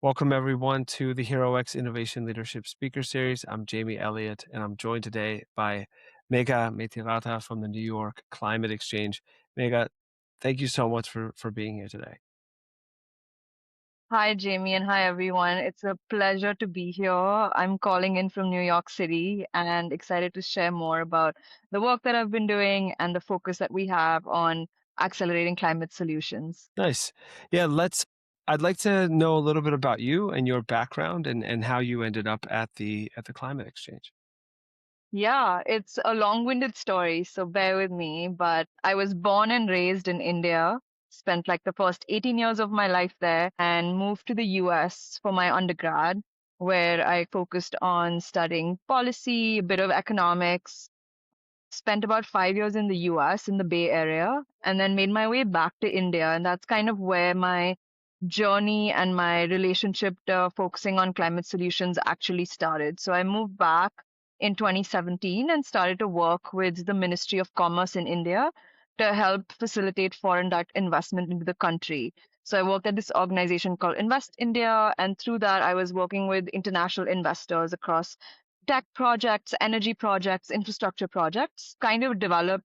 Welcome, everyone, to the HeroX Innovation Leadership Speaker Series. I'm Jamie Elliott, and I'm joined today by Megha Mehdiratta from the New York Climate Exchange. Megha, thank you so much for being here today. Hi, Jamie, and hi, everyone. It's a pleasure to be here. I'm calling in from New York City and excited to share more about the work that I've been doing and the focus that we have on accelerating climate solutions. Nice. Yeah, I'd like to know a little bit about you and your background and how you ended up at the Climate Exchange. Yeah, it's a long-winded story, so bear with me. But I was born and raised in India, spent like the first 18 years of my life there, and moved to the US for my undergrad, where I focused on studying policy, a bit of economics. Spent about 5 years in the US in the Bay Area, and then made my way back to India. And that's kind of where my journey and my relationship to focusing on climate solutions actually started. So I moved back in 2017 and started to work with the Ministry of Commerce in India to help facilitate foreign direct investment into the country. So I worked at this organization called Invest India, and through that, I was working with international investors across tech projects, energy projects, infrastructure projects, kind of develop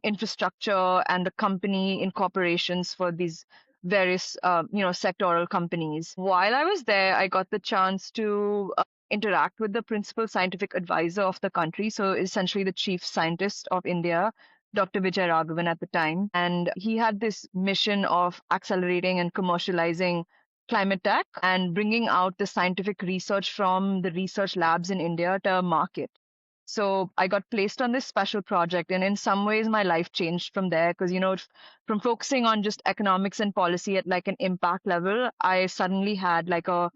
infrastructure and the company incorporations for these various, sectoral companies. While I was there, I got the chance to interact with the principal scientific advisor of the country, so essentially the chief scientist of India. Dr. Vijay Raghavan at the time. And he had this mission of accelerating and commercializing climate tech and bringing out the scientific research from the research labs in India to market. So I got placed on this special project, and in some ways, my life changed from there because, from focusing on just economics and policy at like an impact level, I suddenly had like a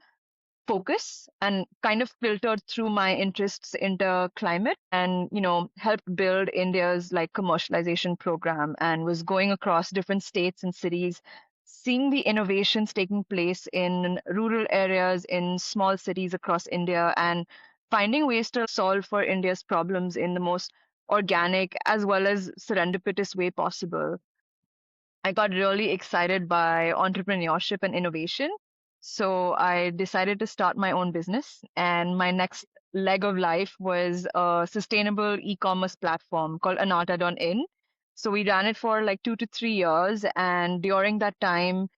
focus and kind of filtered through my interests into climate and, helped build India's like commercialization program and was going across different states and cities, seeing the innovations taking place in rural areas, in small cities across India, and finding ways to solve for India's problems in the most organic as well as serendipitous way possible. I got really excited by entrepreneurship and innovation. So I decided to start my own business. And my next leg of life was a sustainable e-commerce platform called Anata.in. So we ran it for like 2 to 3 years. And during that time,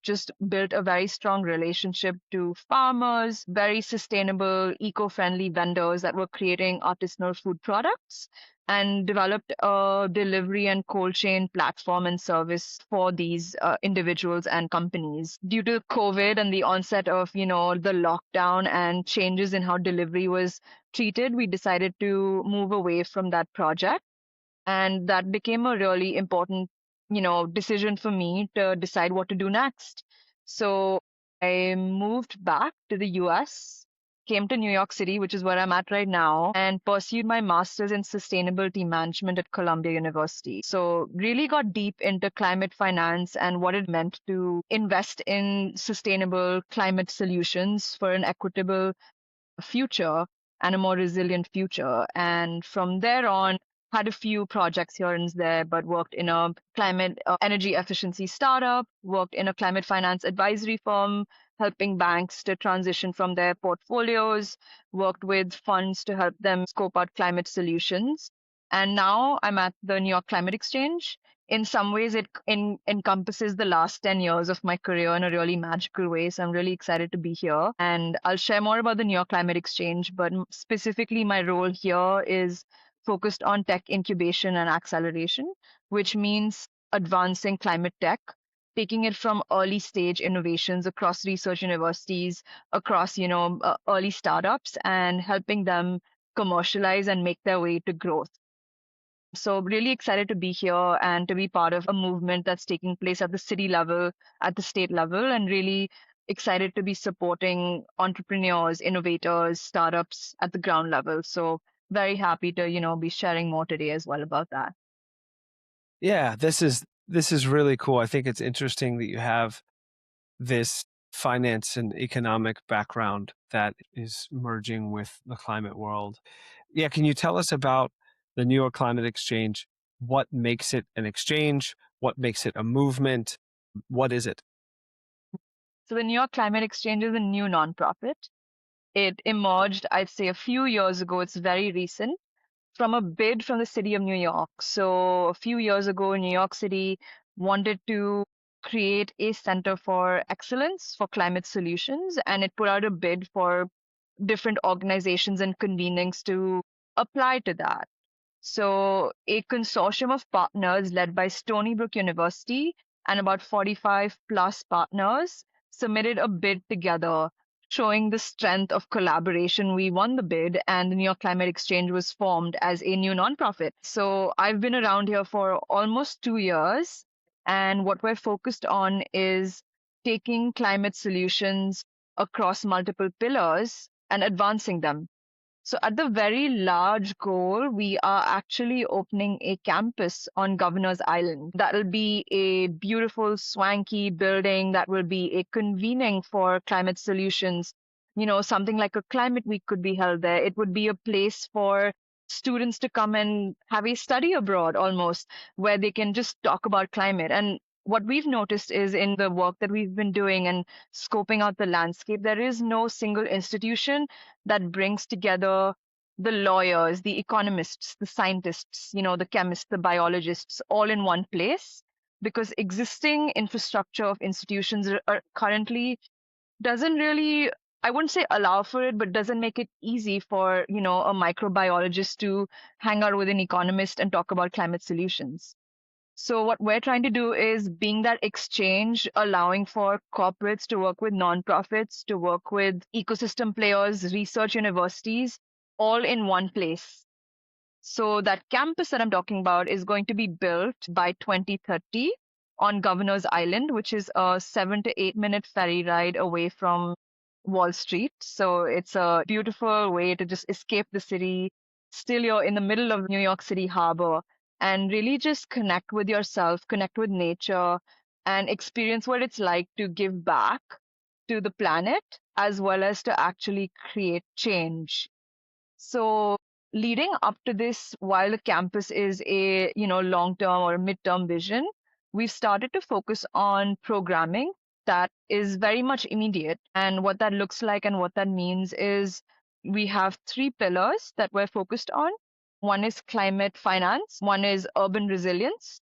just built a very strong relationship to farmers, very sustainable, eco-friendly vendors that were creating artisanal food products, and developed a delivery and cold chain platform and service for these individuals and companies. Due to COVID and the onset of, the lockdown and changes in how delivery was treated, we decided to move away from that project, and that became a really important, decision for me to decide what to do next. So I moved back to the US, came to New York City, which is where I'm at right now, and pursued my master's in sustainability management at Columbia University. So really got deep into climate finance and what it meant to invest in sustainable climate solutions for an equitable future and a more resilient future. And from there on, had a few projects here and there, but worked in a climate energy efficiency startup, worked in a climate finance advisory firm, helping banks to transition from their portfolios, worked with funds to help them scope out climate solutions. And now I'm at the New York Climate Exchange. In some ways, it encompasses the last 10 years of my career in a really magical way. So I'm really excited to be here. And I'll share more about the New York Climate Exchange, but specifically, my role here is focused on tech incubation and acceleration, which means advancing climate tech, taking it from early stage innovations across research universities, across, early startups, and helping them commercialize and make their way to growth. So really excited to be here and to be part of a movement that's taking place at the city level, at the state level, and really excited to be supporting entrepreneurs, innovators, startups at the ground level. So very happy to, be sharing more today as well about that. Yeah, this is really cool. I think it's interesting that you have this finance and economic background that is merging with the climate world. Yeah, can you tell us about the New York Climate Exchange? What makes it an exchange? What makes it a movement? What is it? So the New York Climate Exchange is a new nonprofit. It emerged, I'd say, a few years ago. It's very recent from a bid from the city of New York. So a few years ago, New York City wanted to create a center for excellence for climate solutions, and it put out a bid for different organizations and convenings to apply to that. So, a consortium of partners led by Stony Brook University and about 45 plus partners submitted a bid together, showing the strength of collaboration. We won the bid, and the New York Climate Exchange was formed as a new nonprofit. So, I've been around here for almost 2 years, and what we're focused on is taking climate solutions across multiple pillars and advancing them. So, at the very large goal, we are actually opening a campus on Governor's Island. That'll be a beautiful, swanky building that will be a convening for climate solutions. Something like a climate week could be held there. It would be a place for students to come and have a study abroad almost, where they can just talk about climate. And what we've noticed is in the work that we've been doing and scoping out the landscape, there is no single institution that brings together the lawyers, the economists, the scientists, the chemists, the biologists, all in one place, because existing infrastructure of institutions are currently doesn't really, I wouldn't say allow for it, but doesn't make it easy for, a microbiologist to hang out with an economist and talk about climate solutions. So what we're trying to do is being that exchange, allowing for corporates to work with nonprofits, to work with ecosystem players, research universities, all in one place. So that campus that I'm talking about is going to be built by 2030 on Governor's Island, which is a 7 to 8 minute ferry ride away from Wall Street. So it's a beautiful way to just escape the city. Still, you're in the middle of New York City Harbor and really just connect with yourself, connect with nature, and experience what it's like to give back to the planet as well as to actually create change. So leading up to this, while the campus is a, long-term or a mid-term vision, we've started to focus on programming that is very much immediate. And what that looks like and what that means is we have three pillars that we're focused on. One is climate finance, one is urban resilience,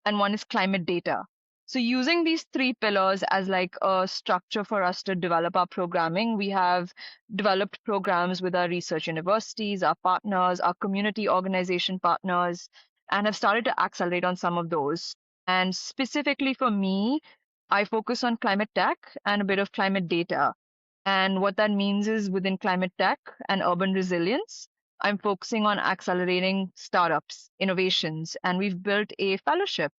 and one is climate data. So using these three pillars as like a structure for us to develop our programming, we have developed programs with our research universities, our partners, our community organization partners, and have started to accelerate on some of those. And specifically for me, I focus on climate tech and a bit of climate data. And what that means is within climate tech and urban resilience, I'm focusing on accelerating startups, innovations, and we've built a fellowship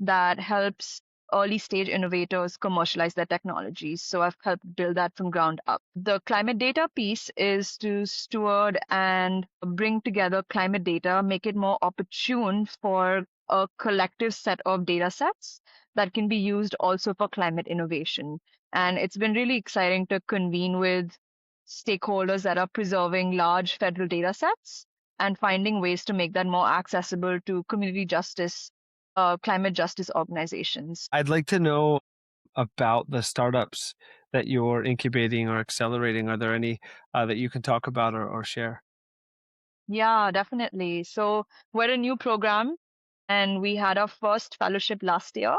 that helps early stage innovators commercialize their technologies. So I've helped build that from ground up. The climate data piece is to steward and bring together climate data, make it more opportune for a collective set of data sets that can be used also for climate innovation. And it's been really exciting to convene with stakeholders that are preserving large federal data sets and finding ways to make that more accessible to community justice climate justice organizations. I'd like to know about the startups that you're incubating or accelerating. Are there any that you can talk about or share? Yeah, definitely. So we're a new program and we had our first fellowship last year.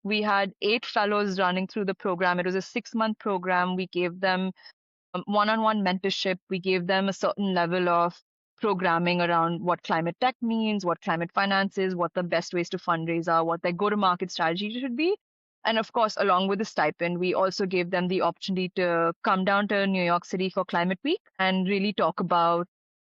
We had 8 fellows running through the program. It was a 6 month program. We gave them one-on-one mentorship. We gave them a certain level of programming around what climate tech means, what climate finance is, what the best ways to fundraise are, what their go-to-market strategy should be. And of course, along with the stipend, we also gave them the opportunity to come down to New York City for Climate Week and really talk about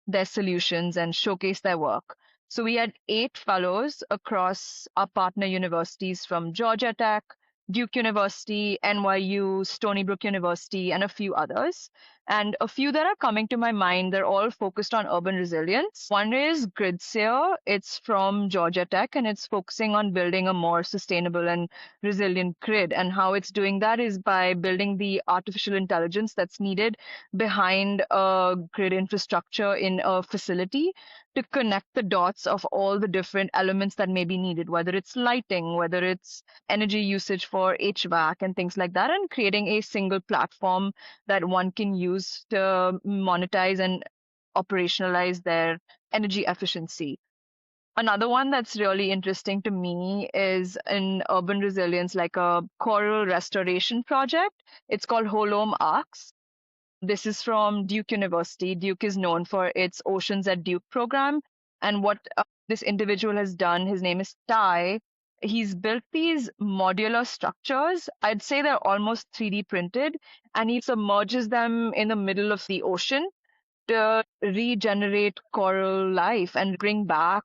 their solutions and showcase their work. So we had 8 fellows across our partner universities from Georgia Tech, Duke University, NYU, Stony Brook University, and a few others. And a few that are coming to my mind, they're all focused on urban resilience. One is Gridseer. It's from Georgia Tech, and it's focusing on building a more sustainable and resilient grid. And how it's doing that is by building the artificial intelligence that's needed behind a grid infrastructure in a facility to connect the dots of all the different elements that may be needed, whether it's lighting, whether it's energy usage for HVAC and things like that, and creating a single platform that one can use to monetize and operationalize their energy efficiency. Another one that's really interesting to me is in urban resilience, like a coral restoration project. It's called Holome Arcs. This is from Duke University. Duke is known for its Oceans at Duke program. And what this individual has done, his name is Ty, he's built these modular structures. I'd say they're almost 3D printed, and he submerges them in the middle of the ocean to regenerate coral life and bring back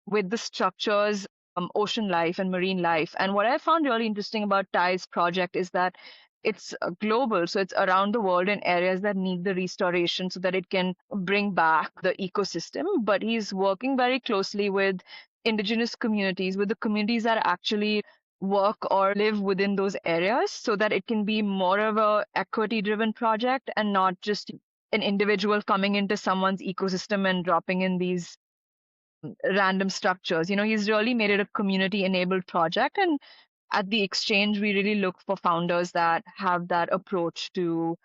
with the structures, ocean life and marine life. And what I found really interesting about Ty's project is that it's global, so it's around the world in areas that need the restoration so that it can bring back the ecosystem. But he's working very closely with indigenous communities, with the communities that actually work or live within those areas, so that it can be more of a equity driven project and not just an individual coming into someone's ecosystem and dropping in these random structures. He's really made it a community enabled project. And at the exchange, we really look for founders that have that approach to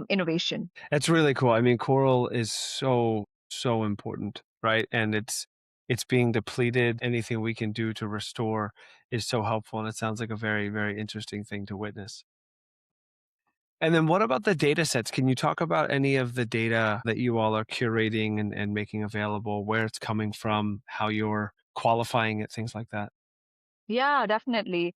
innovation. That's really cool. I mean, coral is so important, right? And it's being depleted. Anything we can do to restore is so helpful, and it sounds like a very interesting thing to witness. And then what about the data sets? Can you talk about any of the data that you all are curating and making available, where it's coming from, how you're qualifying it, things like that? Yeah, definitely.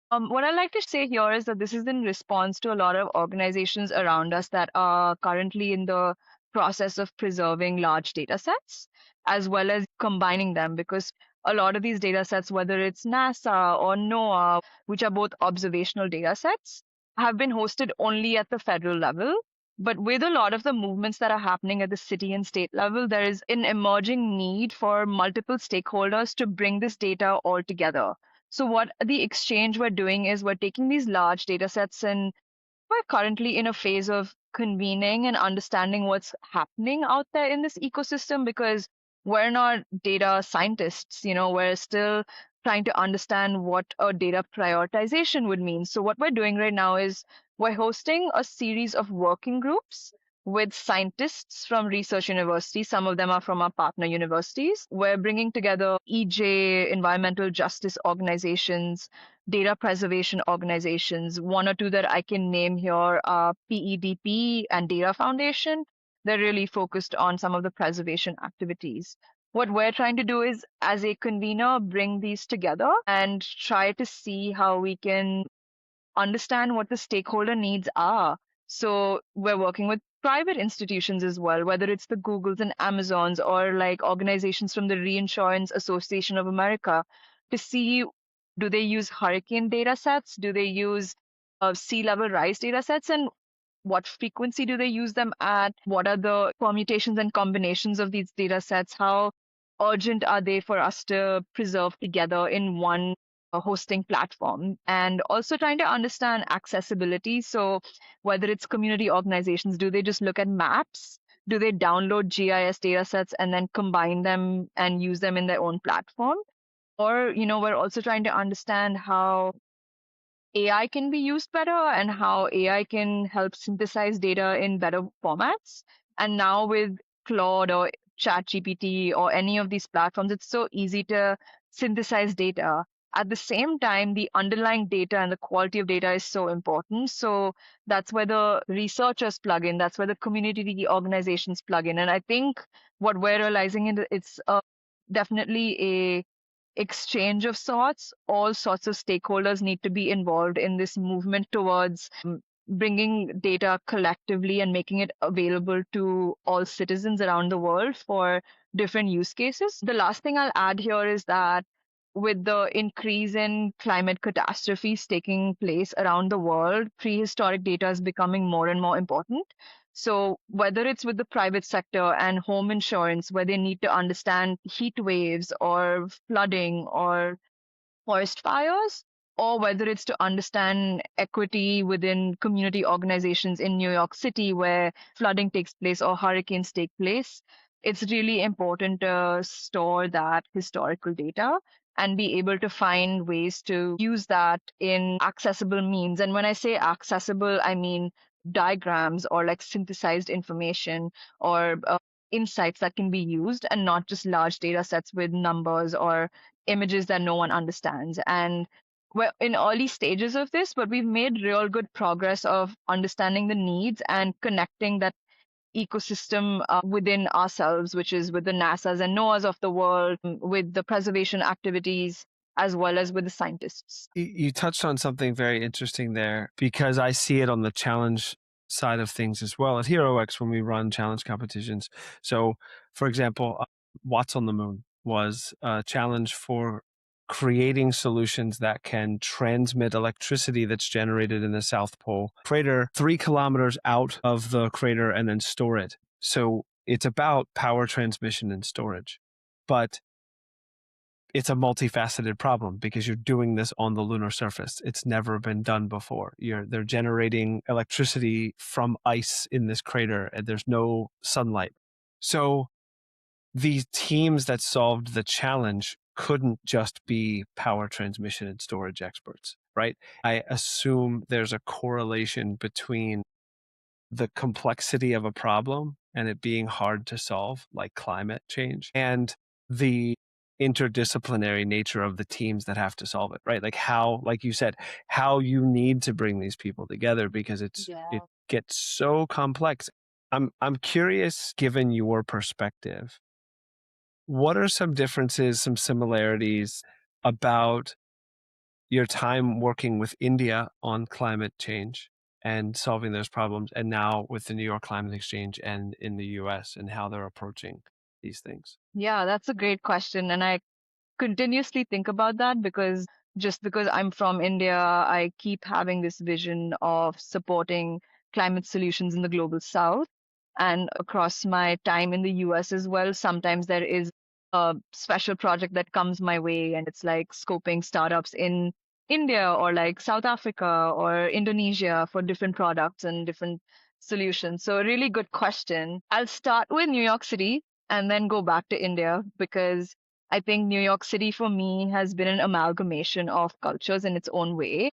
What I like to say here is that this is in response to a lot of organizations around us that are currently in the process of preserving large data sets as well as combining them, because a lot of these data sets, whether it's NASA or NOAA, which are both observational data sets, have been hosted only at the federal level. But with a lot of the movements that are happening at the city and state level, there is an emerging need for multiple stakeholders to bring this data all together. So what the exchange we're doing is we're taking these large data sets, and we're currently in a phase of convening and understanding what's happening out there in this ecosystem, because we're not data scientists, we're still trying to understand what a data prioritization would mean. So what we're doing right now is we're hosting a series of working groups with scientists from research universities. Some of them are from our partner universities. We're bringing together EJ, environmental justice organizations, data preservation organizations. One or two that I can name here are PEDP and Data Foundation. They're really focused on some of the preservation activities. What we're trying to do is, as a convener, bring these together and try to see how we can understand what the stakeholder needs are. So we're working with private institutions as well, whether it's the Googles and Amazons or like organizations from the Reinsurance Association of America, to see, do they use hurricane data sets? Do they use sea level rise data sets? And what frequency do they use them at? What are the permutations and combinations of these data sets? How urgent are they for us to preserve together in one hosting platform? And also trying to understand accessibility. So whether it's community organizations, do they just look at maps? Do they download GIS data sets and then combine them and use them in their own platform? Or, we're also trying to understand how AI can be used better and how AI can help synthesize data in better formats. And now with Claude or ChatGPT or any of these platforms, it's so easy to synthesize data. At the same time, the underlying data and the quality of data is so important. So that's where the researchers plug in. That's where the community organizations plug in. And I think what we're realizing is it's definitely a exchange of sorts. All sorts of stakeholders need to be involved in this movement towards bringing data collectively and making it available to all citizens around the world for different use cases. The last thing I'll add here is that with the increase in climate catastrophes taking place around the world, prehistoric data is becoming more and more important. So whether it's with the private sector and home insurance, where they need to understand heat waves or flooding or forest fires, or whether it's to understand equity within community organizations in New York City where flooding takes place or hurricanes take place, it's really important to store that historical data and be able to find ways to use that in accessible means. And when I say accessible, I mean diagrams or like synthesized information or insights that can be used and not just large data sets with numbers or images that no one understands. And we're in early stages of this, but we've made real good progress of understanding the needs and connecting that ecosystem within ourselves, which is with the NASAs and NOAAs of the world, with the preservation activities, as well as with the scientists. You touched on something very interesting there because I see it on the challenge side of things as well at HeroX when we run challenge competitions. So, for example, Watts on the Moon was a challenge for creating solutions that can transmit electricity that's generated in the South Pole crater 3 kilometers out of the crater and then store it. So it's about power transmission and storage. But it's a multifaceted problem because you're doing this on the lunar surface. It's never been done before. They're generating electricity from ice in this crater, and there's no sunlight. So the teams that solved the challenge couldn't just be power transmission and storage experts, right? I assume there's a correlation between the complexity of a problem and it being hard to solve, like climate change, and the interdisciplinary nature of the teams that have to solve it, right? Like how, like you said, how you need to bring these people together because it gets so complex. I'm curious, given your perspective, what are some differences, some similarities about your time working with India on climate change and solving those problems, and now with the New York Climate Exchange and in the US and how they're approaching these things? Yeah, that's a great question. And I continuously think about that because just because I'm from India, I keep having this vision of supporting climate solutions in the global south. And across my time in the US as well, sometimes there is a special project that comes my way, and it's like scoping startups in India or like South Africa or Indonesia for different products and different solutions. So, a really good question. I'll start with New York City and then go back to India because I think New York City for me has been an amalgamation of cultures in its own way.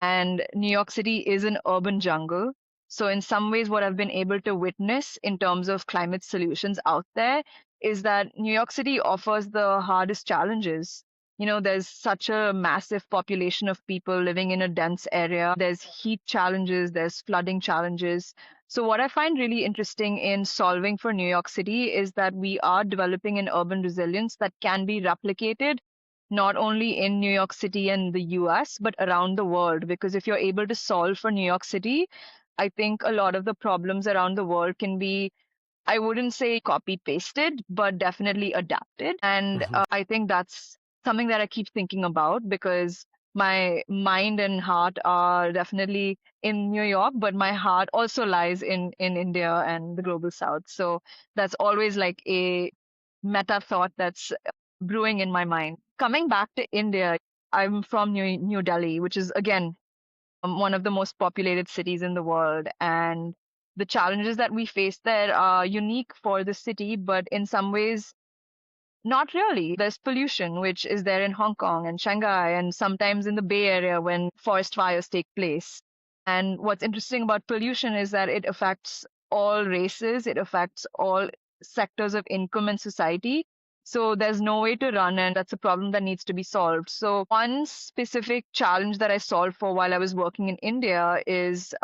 And New York City is an urban jungle. So, in some ways, what I've been able to witness in terms of climate solutions out there is that New York City offers the hardest challenges. You know, there's such a massive population of people living in a dense area. There's heat challenges, there's flooding challenges. So, what I find really interesting in solving for New York City is that we are developing an urban resilience that can be replicated not only in New York City and the US, but around the world. Because if you're able to solve for New York City, I think a lot of the problems around the world can be, I wouldn't say copy pasted, but definitely adapted. And Mhm. I think that's something that I keep thinking about because my mind and heart are definitely in New York, but my heart also lies in India and the global south. So that's always like a meta thought that's brewing in my mind. Coming back to India, I'm from New Delhi, which is again one of the most populated cities in the world. And the challenges that we face there are unique for the city, but in some ways, not really. There's pollution, which is there in Hong Kong and Shanghai, and sometimes in the Bay Area when forest fires take place. And what's interesting about pollution is that it affects all races, it affects all sectors of income and society. So there's no way to run, and that's a problem that needs to be solved. So, one specific challenge that I solved for while I was working in India is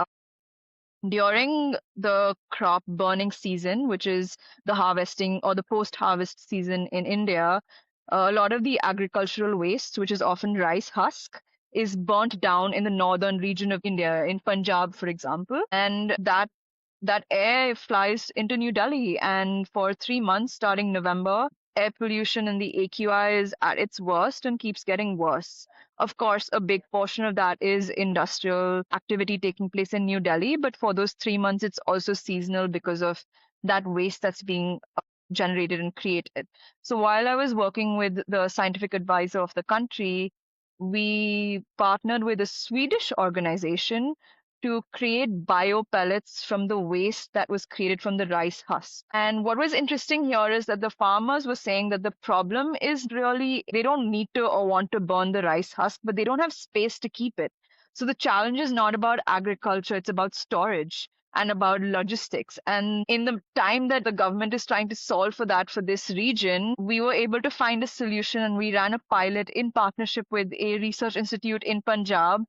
during the crop burning season, which is the harvesting or the post harvest season in India, a lot of the agricultural waste, which is often rice husk, is burnt down in the northern region of India, in Punjab, for example. And that air flies into New Delhi. And for 3 months, starting November, air pollution and the AQI is at its worst and keeps getting worse. Of course, a big portion of that is industrial activity taking place in New Delhi, but for those 3 months, it's also seasonal because of that waste that's being generated and created. So while I was working with the scientific advisor of the country, we partnered with a Swedish organization to create bio pellets from the waste that was created from the rice husk. And what was interesting here is that the farmers were saying that the problem is really they don't need to or want to burn the rice husk, but they don't have space to keep it. So the challenge is not about agriculture, it's about storage and about logistics. And in the time that the government is trying to solve for that for this region, we were able to find a solution and we ran a pilot in partnership with a research institute in Punjab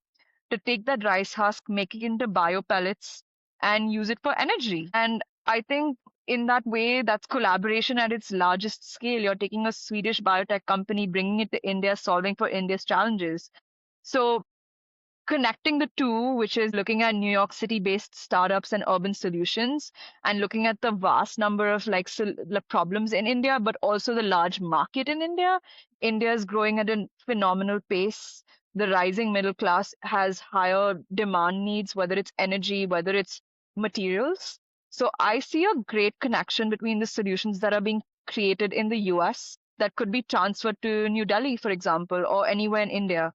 to take that rice husk, make it into bio pellets, and use it for energy. And I think in that way, that's collaboration at its largest scale. You're taking a Swedish biotech company, bringing it to India, solving for India's challenges. So connecting the two, which is looking at New York City based startups and urban solutions, and looking at the vast number of problems in India, but also the large market in India. India is growing at a phenomenal pace. The rising middle class has higher demand needs, whether it's energy, whether it's materials. So I see a great connection between the solutions that are being created in the US that could be transferred to New Delhi, for example, or anywhere in India.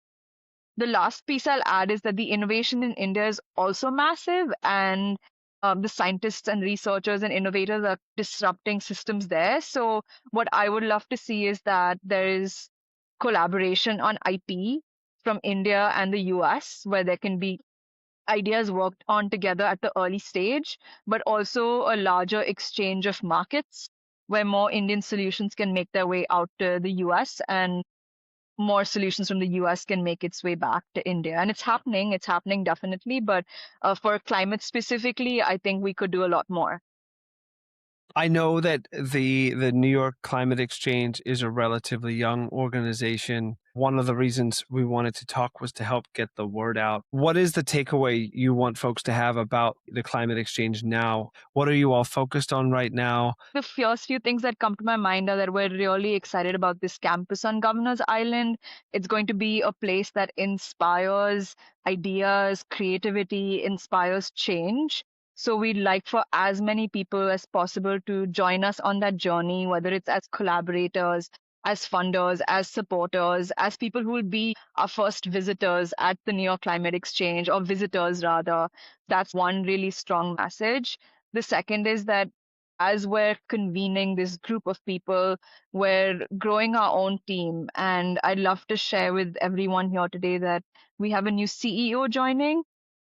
The last piece I'll add is that the innovation in India is also massive, and the scientists and researchers and innovators are disrupting systems there. So, what I would love to see is that there is collaboration on IP from India and the US, where there can be ideas worked on together at the early stage, but also a larger exchange of markets where more Indian solutions can make their way out to the US and more solutions from the US can make its way back to India. And it's happening definitely. But for climate specifically, I think we could do a lot more. I know that the New York Climate Exchange is a relatively young organization. One of the reasons we wanted to talk was to help get the word out. What is the takeaway you want folks to have about the Climate Exchange now? What are you all focused on right now? The first few things that come to my mind are that we're really excited about this campus on Governor's Island. It's going to be a place that inspires ideas, creativity, inspires change. So we'd like for as many people as possible to join us on that journey, whether it's as collaborators, as funders, as supporters, as people who will be our first visitors at the New York Climate Exchange, or visitors rather. That's one really strong message. The second is that as we're convening this group of people, we're growing our own team. And I'd love to share with everyone here today that we have a new CEO joining.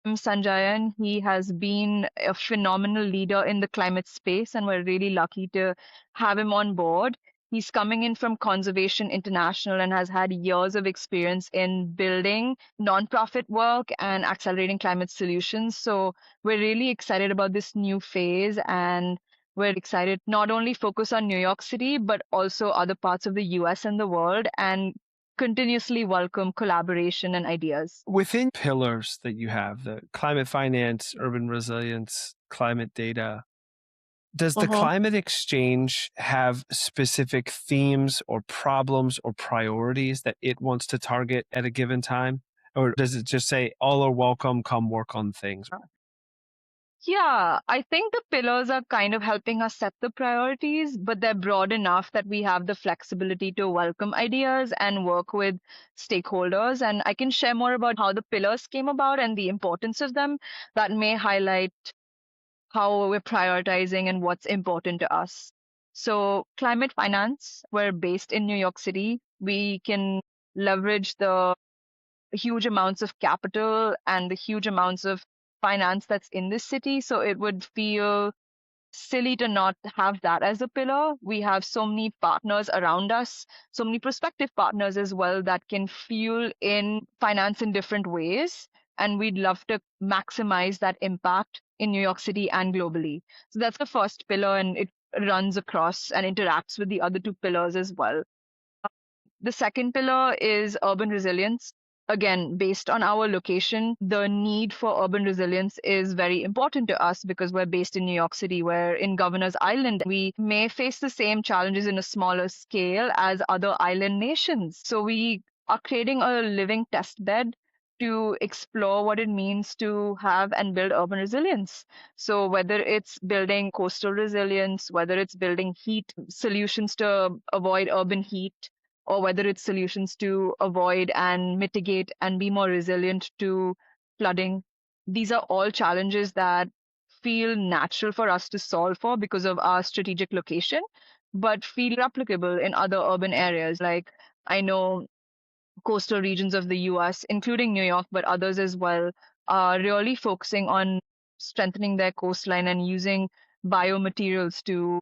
Sanjayan. He has been a phenomenal leader in the climate space, and we're really lucky to have him on board. He's coming in from Conservation International and has had years of experience in building nonprofit work and accelerating climate solutions. So we're really excited about this new phase, and we're excited not only focus on New York City, but also other parts of the US and the world, and continuously welcome collaboration and ideas. Within pillars that you have, the climate finance, urban resilience, climate data, does the climate exchange have specific themes or problems or priorities that it wants to target at a given time? Or does it just say, all are welcome, come work on things? Yeah, I think the pillars are kind of helping us set the priorities, but they're broad enough that we have the flexibility to welcome ideas and work with stakeholders. And I can share more about how the pillars came about and the importance of them that may highlight how we're prioritizing and what's important to us. So, climate finance, we're based in New York City. We can leverage the huge amounts of capital and the huge amounts of finance that's in this city. So it would feel silly to not have that as a pillar. We have so many partners around us, so many prospective partners as well that can fuel in finance in different ways. And we'd love to maximize that impact in New York City and globally. So that's the first pillar, and it runs across and interacts with the other two pillars as well. The second pillar is urban resilience. Again, based on our location, the need for urban resilience is very important to us because we're based in New York City. We're in Governor's Island. We may face the same challenges in a smaller scale as other island nations. So we are creating a living test bed to explore what it means to have and build urban resilience. So whether it's building coastal resilience, whether it's building heat solutions to avoid urban heat, or whether it's solutions to avoid and mitigate and be more resilient to flooding. These are all challenges that feel natural for us to solve for because of our strategic location, but feel replicable in other urban areas. Like I know coastal regions of the US, including New York, but others as well, are really focusing on strengthening their coastline and using biomaterials to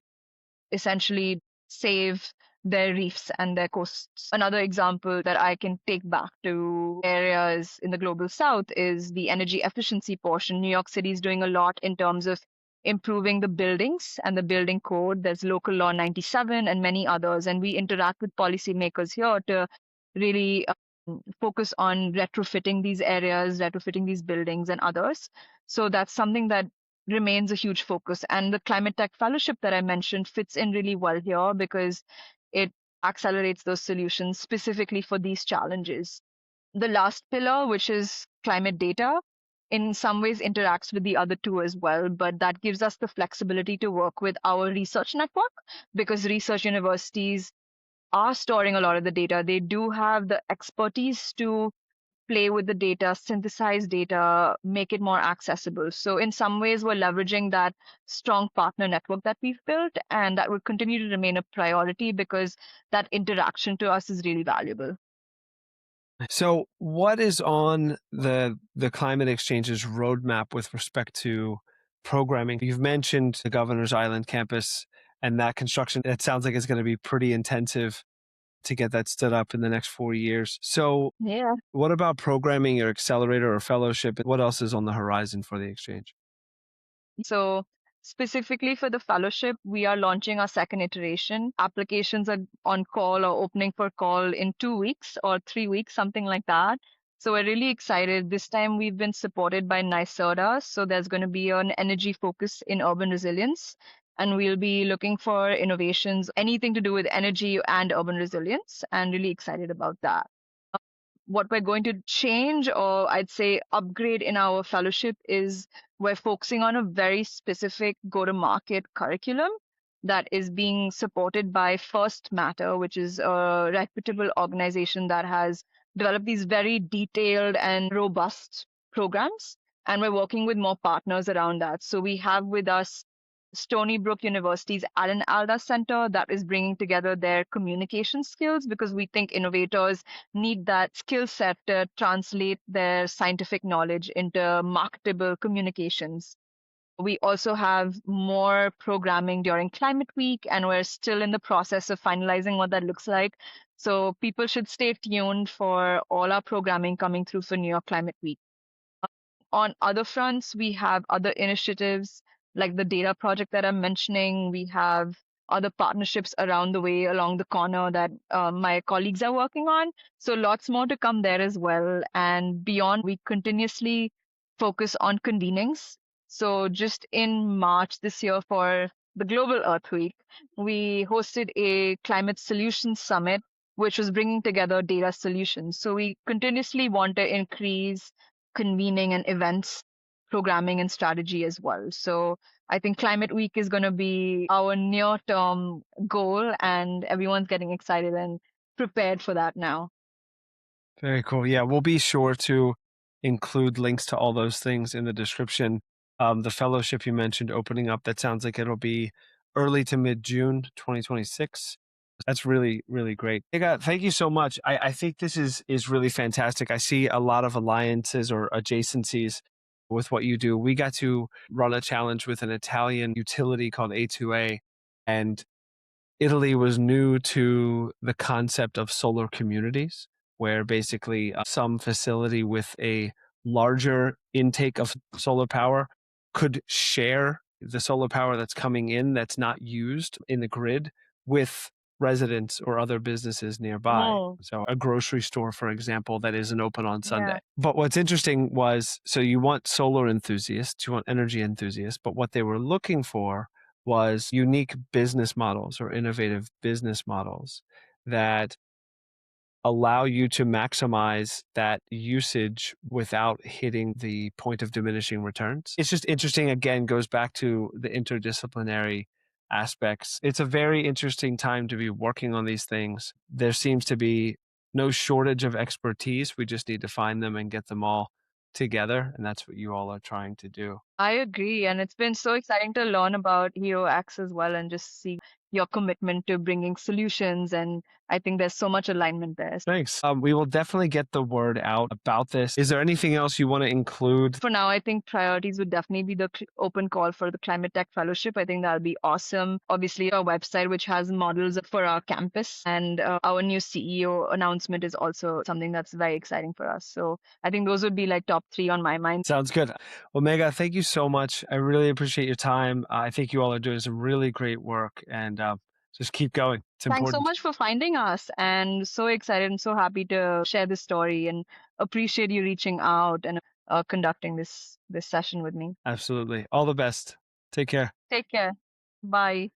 essentially save their reefs and their coasts. Another example that I can take back to areas in the global south is the energy efficiency portion. New York City is doing a lot in terms of improving the buildings and the building code. There's Local Law 97 and many others, and we interact with policymakers here to really focus on retrofitting these areas, retrofitting these buildings and others. So that's something that remains a huge focus. And the Climate Tech Fellowship that I mentioned fits in really well here because it accelerates those solutions specifically for these challenges. The last pillar, which is climate data, in some ways interacts with the other two as well, but that gives us the flexibility to work with our research network because research universities are storing a lot of the data. They do have the expertise to play with the data, synthesize data, make it more accessible. So in some ways, we're leveraging that strong partner network that we've built, and that will continue to remain a priority because that interaction to us is really valuable. So, what is on the Climate Exchange's roadmap with respect to programming? You've mentioned the Governor's Island campus and that construction. It sounds like it's going to be pretty intensive to get that stood up in the next 4 years. So, Yeah. what about programming or accelerator or fellowship? What else is on the horizon for the exchange? So specifically for the fellowship, we are launching our second iteration. Applications are on call or opening for call in 2 weeks or 3 weeks, something like that. So we're really excited. This time we've been supported by NYSERDA. So there's going to be an energy focus in urban resilience. And we'll be looking for innovations, anything to do with energy and urban resilience, and really excited about that. What we're going to change, or I'd say upgrade in our fellowship, is we're focusing on a very specific go to market curriculum that is being supported by First Matter, which is a reputable organization that has developed these very detailed and robust programs. And we're working with more partners around that. So we have with us Stony Brook University's Alan Alda Center that is bringing together their communication skills because we think innovators need that skill set to translate their scientific knowledge into marketable communications. We also have more programming during Climate Week, and we're still in the process of finalizing what that looks like. So people should stay tuned for all our programming coming through for New York Climate Week. On other fronts, we have other initiatives like the data project that I'm mentioning. We have other partnerships around the way, along the corner that my colleagues are working on. So lots more to come there as well. And beyond, we continuously focus on convenings. So just in March this year for the Global Earth Week, we hosted a climate solutions summit, which was bringing together data solutions. So we continuously want to increase convening and events programming and strategy as well. So I think Climate Week is going to be our near term goal, and everyone's getting excited and prepared for that now. Very cool. Yeah, we'll be sure to include links to all those things in the description. The fellowship you mentioned opening up, that sounds like it'll be early to mid June 2026. That's really, really great. Megha, thank you so much. I think this is really fantastic. I see a lot of alliances or adjacencies with what you do. We got to run a challenge with an Italian utility called A2A, and Italy was new to the concept of solar communities, where basically some facility with a larger intake of solar power could share the solar power that's coming in that's not used in the grid with residents or other businesses nearby. Oh, So a grocery store, for example, that isn't open on yeah. Sunday. But what's interesting was, so you want solar enthusiasts, you want energy enthusiasts, but what they were looking for was unique business models or innovative business models that allow you to maximize that usage without hitting the point of diminishing returns. It's just interesting, again, goes back to the interdisciplinary aspects. It's a very interesting time to be working on these things. There seems to be no shortage of expertise. We just need to find them and get them all together. And that's what you all are trying to do. I agree. And it's been so exciting to learn about HeroX as well and just see your commitment to bringing solutions. And I think there's so much alignment there. Thanks. We will definitely get the word out about this. Is there anything else you want to include? For now, I think priorities would definitely be the open call for the Climate Tech Fellowship. I think that'll be awesome. Obviously, our website, which has models for our campus, and our new CEO announcement is also something that's very exciting for us. So I think those would be like top three on my mind. Sounds good. Well, Megha, thank you so much. I really appreciate your time. I think you all are doing some really great work, and just keep going. It's Thanks so important. much for finding us, and so excited and so happy to share this story and appreciate you reaching out and conducting this session with me. Absolutely. All the best. Take care. Take care. Bye.